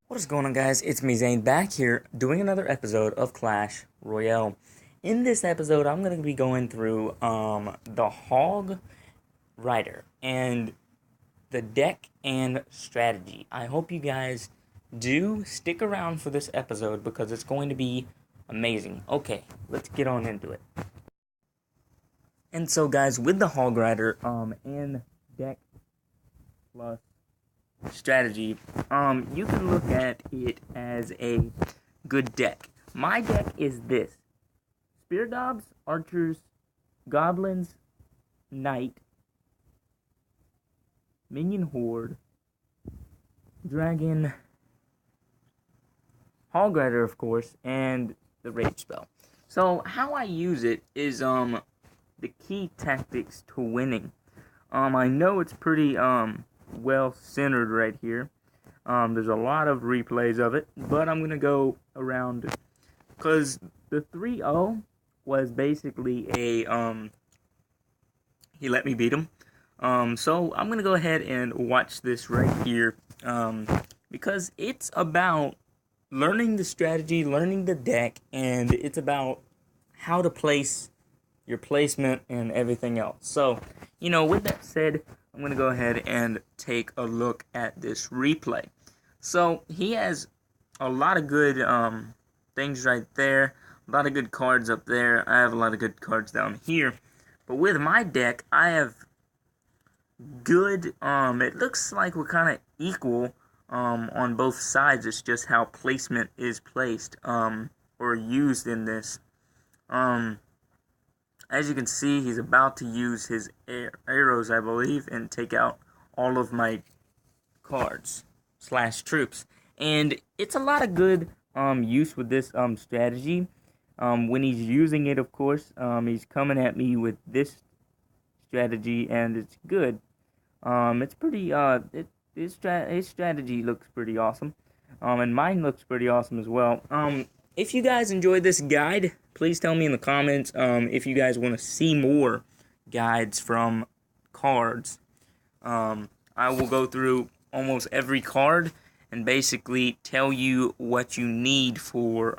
What is going on, guys? It's me, Zane, back here doing another episode of Clash Royale. In this episode, I'm going to be going through the Hog Rider and the deck and strategy. I hope you guys do stick around for this episode because it's going to be amazing. Okay, let's get on into it. And so, guys, with the Hog Rider and deck plus strategy, you can look at it as a good deck. My deck is this: Spear Gobs, Archers, Goblins, Knight, Minion Horde, Dragon, Hog Rider, of course, and the Rage Spell. So how I use it is the key tactics to winning. I know it's pretty well centered right here. There's a lot of replays of it, but I'm gonna go around because the 3-0 was basically a he let me beat him. So I'm gonna go ahead and watch this right here because it's about learning the strategy, learning the deck, and it's about how to place your placement and everything else. So, with that said, I'm going to go ahead and take a look at this replay. So, he has a lot of good things right there, a lot of good cards up there. I have a lot of good cards down here. But with my deck, I have good, it looks like we're kind of equal on both sides. It's just how placement is placed or used in this. As you can see, he's about to use his arrows, I believe, and take out all of my cards / troops. And it's a lot of good use with this strategy. When he's using it, of course, he's coming at me with this strategy, and it's good. It's pretty. His strategy looks pretty awesome, and mine looks pretty awesome as well. If you guys enjoyed this guide, please tell me in the comments if you guys want to see more guides from cards. I will go through almost every card and basically tell you what you need for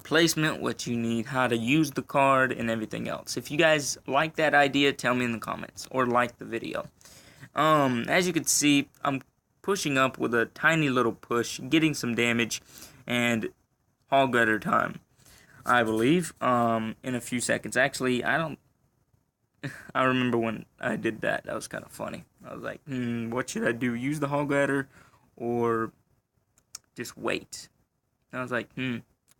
placement, what you need, how to use the card, and everything else. If you guys like that idea, tell me in the comments or like the video. As you can see, I'm pushing up with a tiny little push, getting some damage, and Hog Rider time, I believe, in a few seconds. Actually, I remember when I did that. That was kind of funny. I was like, what should I do? Use the Hog Rider or just wait? And I was like,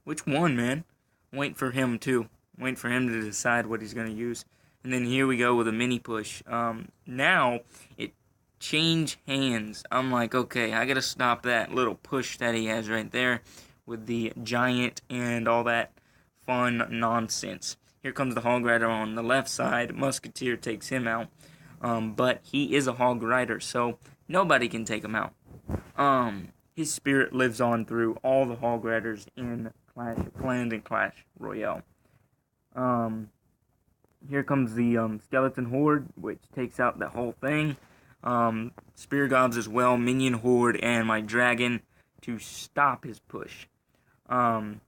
which one, man? I'm waiting for him, too. I'm waiting for him to decide what he's going to use. And then here we go with a mini push. Now, it change hands. I'm like, okay, I gotta stop that little push that he has right there with the giant and all that fun nonsense. Here comes the Hog Rider on the left side. Musketeer takes him out. But he is a Hog Rider, so nobody can take him out. His spirit lives on through all the Hog Riders in Clash of Clans and Clash Royale. Here comes the Skeleton Horde, which takes out the whole thing. Spear Gobs as well, Minion Horde, and my Dragon to stop his push. And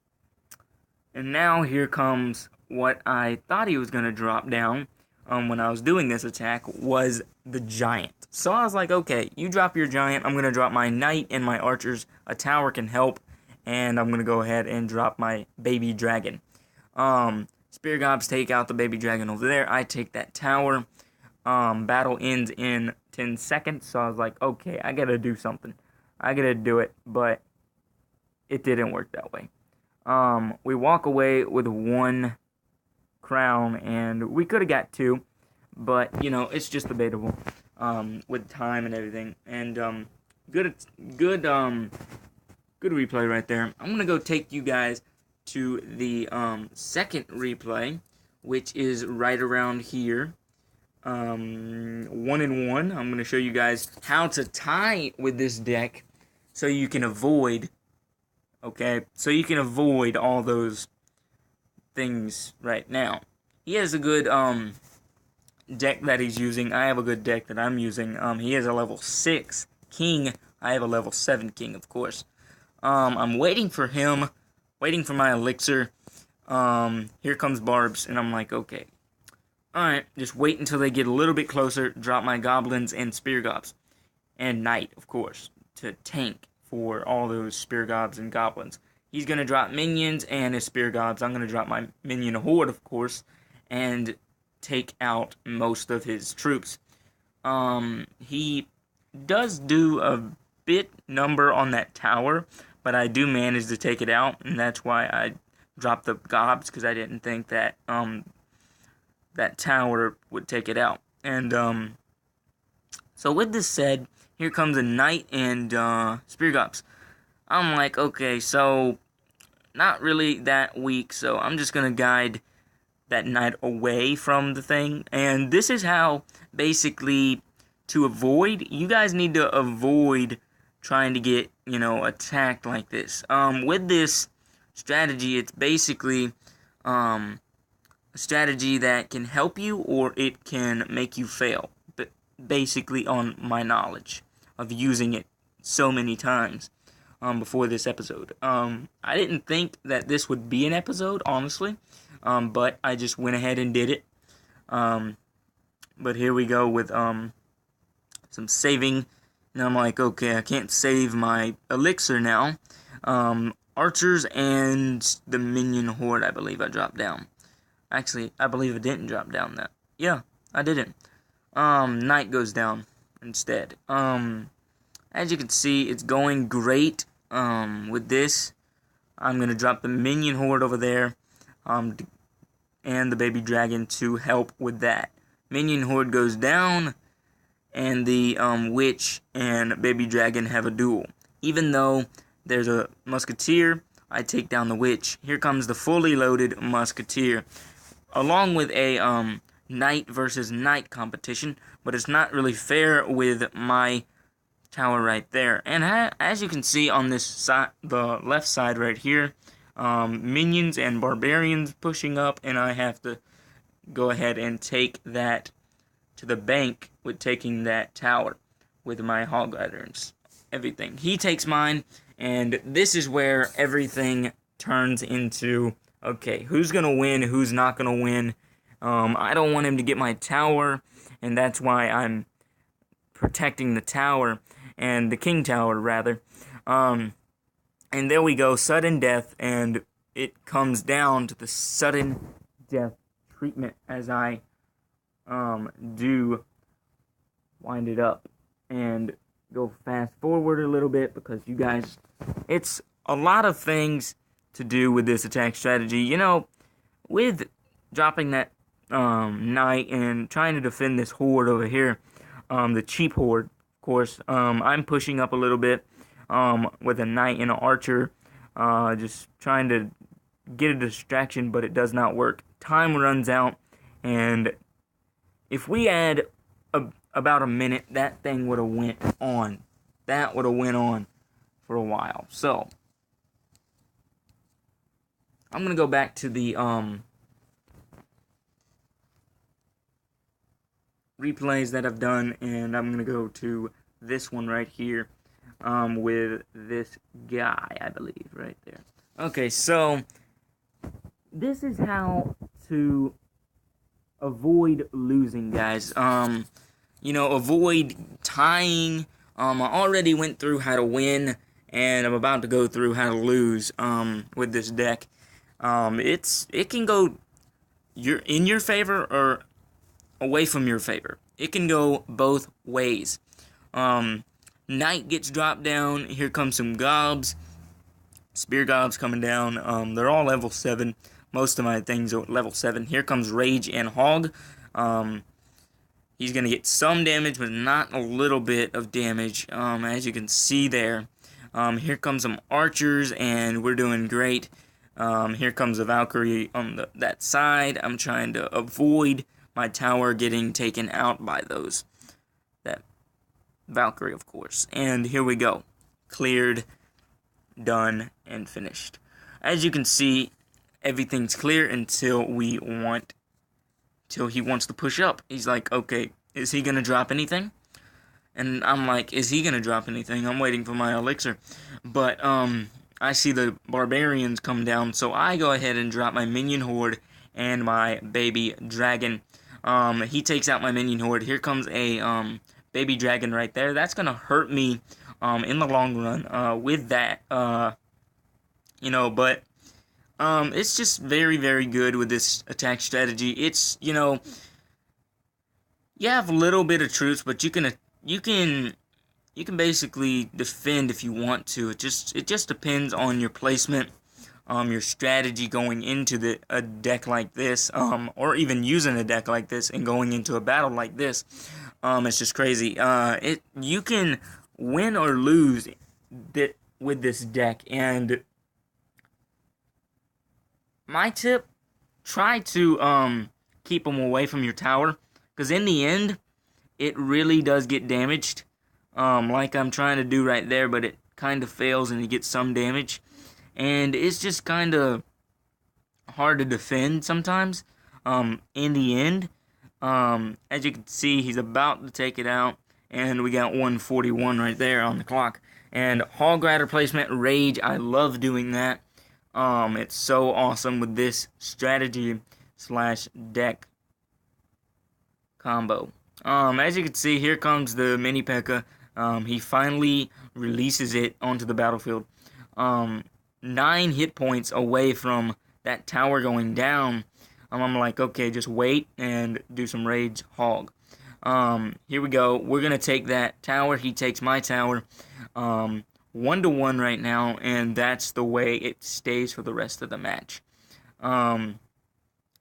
now here comes what I thought he was going to drop down when I was doing this attack, was the Giant. So I was like, okay, you drop your Giant, I'm going to drop my Knight and my Archers. A tower can help, and I'm going to go ahead and drop my Baby Dragon. Spear Gobs take out the Baby Dragon over there. I take that tower. Battle ends in 10 seconds, so I was like, okay, I gotta do something. I gotta do it, but it didn't work that way. We walk away with 1 crown, and we could have got 2, but, it's just debatable, with time and everything, and, good replay right there. I'm gonna go take you guys to the, second replay, which is right around here. 1-1. I'm going to show you guys how to tie with this deck so you can avoid Okay, so you can avoid all those things right now. He has a good deck that he's using. I have a good deck that I'm using. He has a level 6 king. I have a level 7 king, of course. I'm waiting for him, waiting for my elixir. Here comes Barbs, and I'm like, okay. Alright, just wait until they get a little bit closer, drop my goblins and spear gobs. And knight, of course, to tank for all those spear gobs and goblins. He's going to drop minions and his spear gobs. I'm going to drop my minion horde, of course, and take out most of his troops. He does do a bit number on that tower, but I do manage to take it out, and that's why I dropped the gobs, because I didn't think that that tower would take it out. And so with this said, here comes a knight and spear gobs. I'm like, okay, so not really that weak, so I'm just gonna guide that knight away from the thing. And this is how, basically, to avoid, you guys need to avoid trying to get, attacked like this. With this strategy, it's basically a strategy that can help you or it can make you fail. But basically, on my knowledge of using it so many times before this episode. I didn't think that this would be an episode, honestly. But I just went ahead and did it. But here we go with some saving. And I'm like, okay, I can't save my elixir now. Archers and the minion horde, I believe I dropped down. Actually, I believe I didn't drop down that. Yeah, I didn't. Knight goes down instead. As you can see, it's going great with this. I'm going to drop the minion horde over there. And the baby dragon to help with that. Minion horde goes down, and the witch and baby dragon have a duel. Even though there's a musketeer, I take down the witch. Here comes the fully loaded musketeer, along with a knight versus knight competition, but it's not really fair with my tower right there. And as you can see on this side, the left side right here, minions and barbarians pushing up, and I have to go ahead and take that to the bank with taking that tower with my hog riders, everything. He takes mine, and this is where everything turns into, okay, who's gonna win, who's not gonna win. I don't want him to get my tower, and that's why I'm protecting the tower, and the king tower, rather. And there we go, sudden death, and it comes down to the sudden death treatment as I do wind it up and go fast forward a little bit, because you guys, it's a lot of things to do with this attack strategy. With dropping that knight and trying to defend this horde over here, the cheap horde, of course, I'm pushing up a little bit with a knight and an archer, just trying to get a distraction, but it does not work. Time runs out, and if we add about a minute, that thing would have went on. That would have went on for a while. So I'm gonna go back to the replays that I've done, and I'm gonna go to this one right here with this guy, I believe, right there. Okay, so this is how to avoid losing, guys. Avoid tying. I already went through how to win, and I'm about to go through how to lose with this deck. It can go in your favor or away from your favor. It can go both ways. Knight gets dropped down. Here comes some gobs. Spear gobs coming down. They're all level 7. Most of my things are level 7. Here comes Rage and Hog. He's going to get some damage, but not a little bit of damage, as you can see there. Here comes some archers, and we're doing great. Here comes a Valkyrie on that side. I'm trying to avoid my tower getting taken out by that Valkyrie, of course. And here we go. Cleared done, and finished. As you can see, everything's clear until he wants to push up. He's like, okay, is he gonna drop anything? And I'm like, is he gonna drop anything? I'm waiting for my elixir. But I see the barbarians come down, so I go ahead and drop my minion horde and my baby dragon. He takes out my minion horde. Here comes a baby dragon right there. That's gonna hurt me in the long run with that. But it's just very, very good with this attack strategy. It's, you have a little bit of troops, but you can basically defend if you want to. It just depends on your placement, your strategy going into a deck like this, or even using a deck like this and going into a battle like this. It's just crazy. You can win or lose with this deck, and my tip: try to keep them away from your tower, because in the end, it really does get damaged. Like I'm trying to do right there, but it kind of fails and you get some damage. And it's just kind of hard to defend sometimes, in the end. As you can see, he's about to take it out, and we got 141 right there on the clock. And Hog Rider placement, Rage, I love doing that. It's so awesome with this strategy / deck combo. As you can see, here comes the mini P.E.K.K.A. He finally releases it onto the battlefield. 9 hit points away from that tower going down. I'm like, okay, just wait and do some Rage Hog. Here we go. We're going to take that tower. He takes my tower. 1-1 right now, and that's the way it stays for the rest of the match.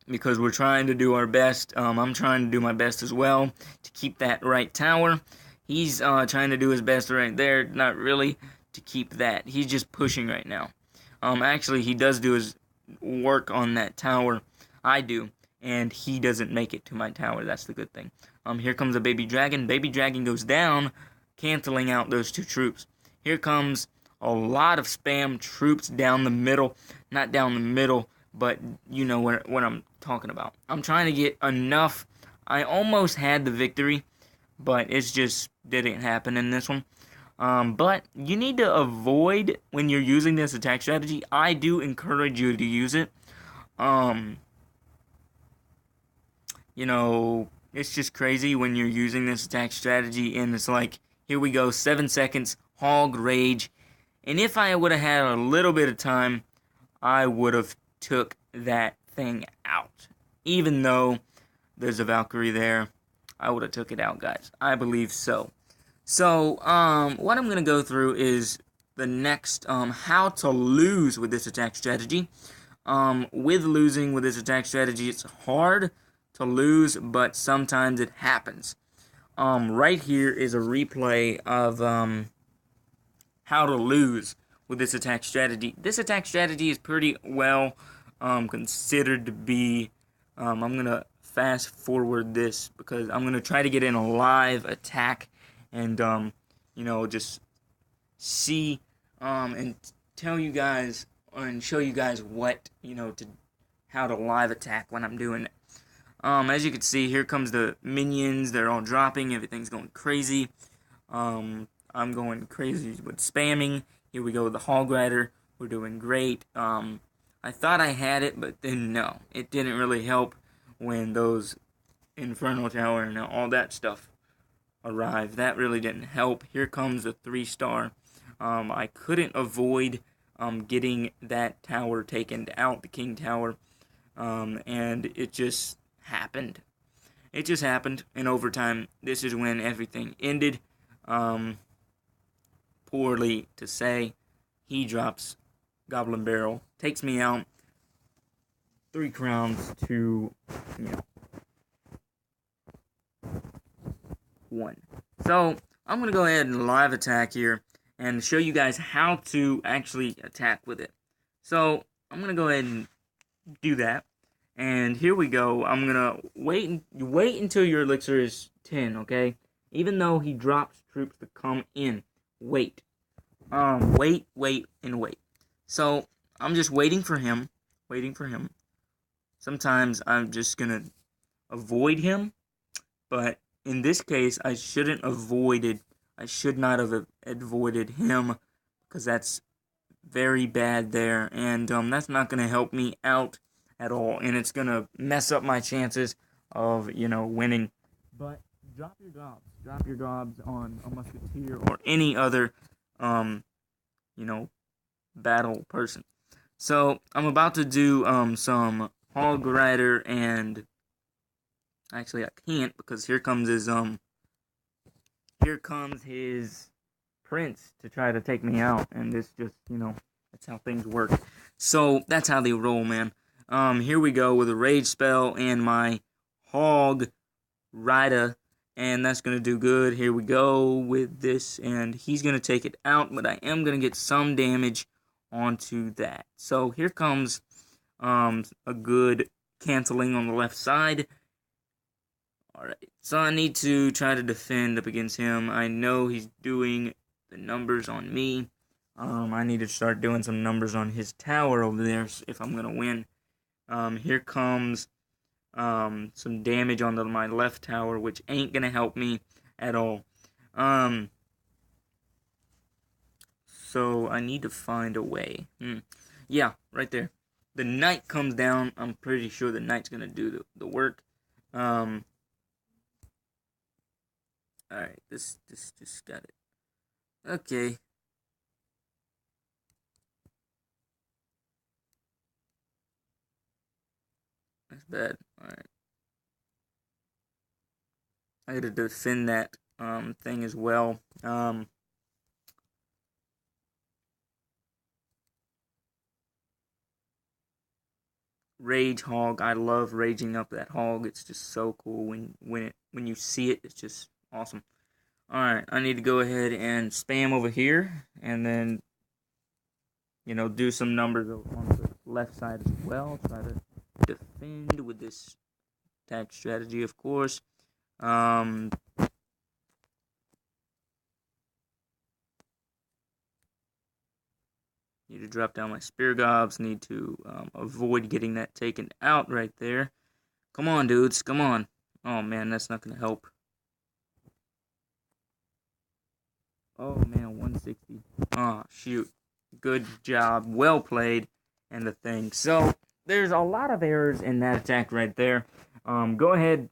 Because we're trying to do our best. I'm trying to do my best as well to keep that right tower. He's trying to do his best right there, not really to keep that. He's just pushing right now. Actually, he does do his work on that tower. I do, and he doesn't make it to my tower. That's the good thing. Here comes a baby dragon. Baby dragon goes down, canceling out those 2 troops. Here comes a lot of spam troops down the middle. Not down the middle, but you know what I'm talking about. I'm trying to get enough. I almost had the victory, but it just didn't happen in this one. But you need to avoid, when you're using this attack strategy, I do encourage you to use it. It's just crazy when you're using this attack strategy, and it's like, here we go, 7 seconds, Hog Rage. And if I would have had a little bit of time, I would have took that thing out. Even though there's a Valkyrie there, I would have took it out, guys. I believe so. So, what I'm going to go through is the next, how to lose with this attack strategy. With losing with this attack strategy, it's hard to lose, but sometimes it happens. Right here is a replay of, how to lose with this attack strategy. This attack strategy is pretty well considered to be, I'm going to fast forward this because I'm going to try to get in a live attack and, just see and tell you guys and show you guys what, how to live attack when I'm doing it. As you can see, here comes the minions. They're all dropping. Everything's going crazy. I'm going crazy with spamming. Here we go with the Hog Rider. We're doing great. I thought I had it, but then no. It didn't really help when those Inferno Tower and all that stuff arrived. That really didn't help. Here comes the 3-star. I couldn't avoid getting that tower taken out, the King Tower. And it just happened. It just happened in overtime. This is when everything ended. Poorly to say. He drops Goblin Barrel, takes me out. 3 crowns to 1. So I'm gonna go ahead and live attack here and show you guys how to actually attack with it. So I'm gonna go ahead and do that. And here we go. I'm gonna wait until your elixir is 10, okay? Even though he drops troops to come in, wait. wait, and wait. So I'm just waiting for him. Sometimes I'm just gonna avoid him, but in this case, I should not have avoided him, because that's very bad there, and that's not gonna help me out at all, and it's gonna mess up my chances of winning. But drop your gobs on a musketeer or any other battle person. So I'm about to do some hog rider, and actually I can't, because here comes his prince to try to take me out, and this just that's how things work. So that's how they roll, man. Here we go with a rage spell and my hog rider, and that's gonna do good. Here we go with this, and he's gonna take it out, but I am gonna get some damage onto that. So here comes a good canceling on the left side. Alright, so I need to try to defend up against him. I know he's doing the numbers on me. I need to start doing some numbers on his tower over there if I'm gonna win. Here comes some damage on my left tower, which ain't gonna help me at all. So I need to find a way. Yeah, right there. The knight comes down. I'm pretty sure the knight's gonna do the work. Alright, this just got it. Okay. That's bad. Alright. I gotta defend that thing as well. Rage hog. I love raging up that hog. It's just so cool when you see it. It's just awesome. Alright, I need to go ahead and spam over here, and then do some numbers on the left side as well. Try to defend with this attack strategy, of course. Need to drop down my spear gobs. Need to avoid getting that taken out right there. Come on, dudes. Come on. Oh, man, that's not going to help. Oh, man, 160. Oh, shoot. Good job. Well played. And the thing. So, there's a lot of errors in that attack right there. Go ahead.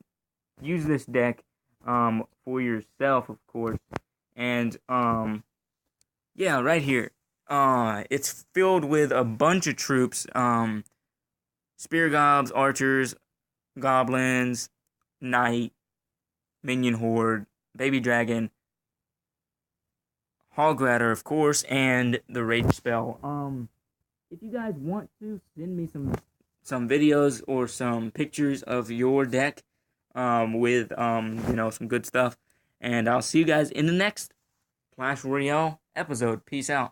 Use this deck for yourself, of course. And, yeah, right here. It's filled with a bunch of troops. Spear gobs, archers, goblins, knight, minion horde, baby dragon, hog rider, of course, and the rage spell. If you guys want to, send me some videos or some pictures of your deck, with some good stuff, and I'll see you guys in the next Clash Royale episode. Peace out.